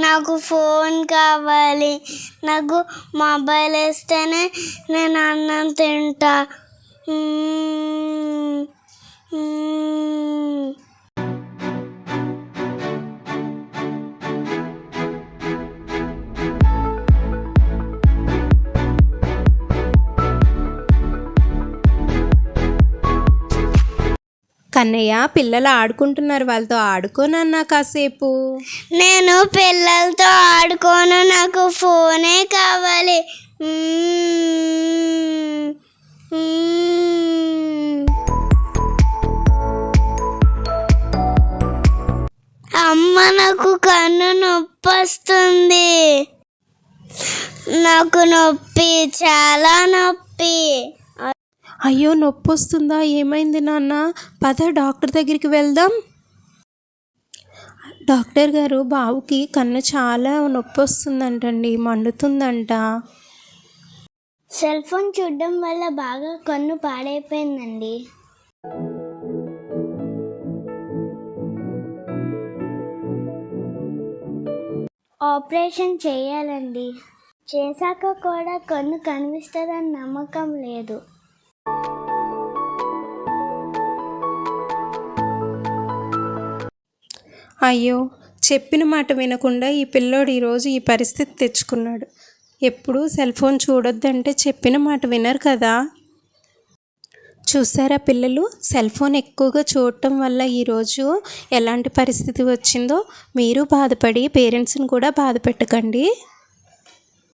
నాకు ఫోన్ కావాలి, నాకు మొబైల్ ఇస్తేనే నేను అన్నం తింటా. కన్నయ్య, పిల్లలు ఆడుకుంటున్నారు, వాళ్ళతో ఆడుకోనన్నా కాసేపు. నేను పిల్లలతో ఆడుకోను, నాకు ఫోనే కావాలి. అమ్మ, నాకు కన్ను నొప్పి వస్తుంది. నాకు నొప్పి, చాలా నొప్పి. అయ్యో, నొప్పి వస్తుందా? ఏమైంది నాన్న? పద డాక్టర్ దగ్గరికి వెళ్దాం. డాక్టర్ గారు, బాబుకి కన్ను చాలా నొప్పి వస్తుందంటండి, మండుతుందంట. సెల్ ఫోన్ చూడడం వల్ల బాగా కన్ను పాడైపోయిందండి. ఆపరేషన్ చేయాలండి. చేశాక కూడా కన్ను కనిపిస్తుందని నమ్మకం లేదు. అయ్యో, చెప్పిన మాట వినకుండా ఈ పిల్లోడు ఈరోజు ఈ పరిస్థితి తెచ్చుకున్నాడు. ఎప్పుడు సెల్ ఫోన్ చూడొద్దంటే చెప్పిన మాట వినరు కదా. చూసారా పిల్లలు, సెల్ ఫోన్ ఎక్కువగా చూడటం వల్ల ఈరోజు ఎలాంటి పరిస్థితి వచ్చిందో. మీరు బాధపడి పేరెంట్స్ని కూడా బాధ పెట్టకండి.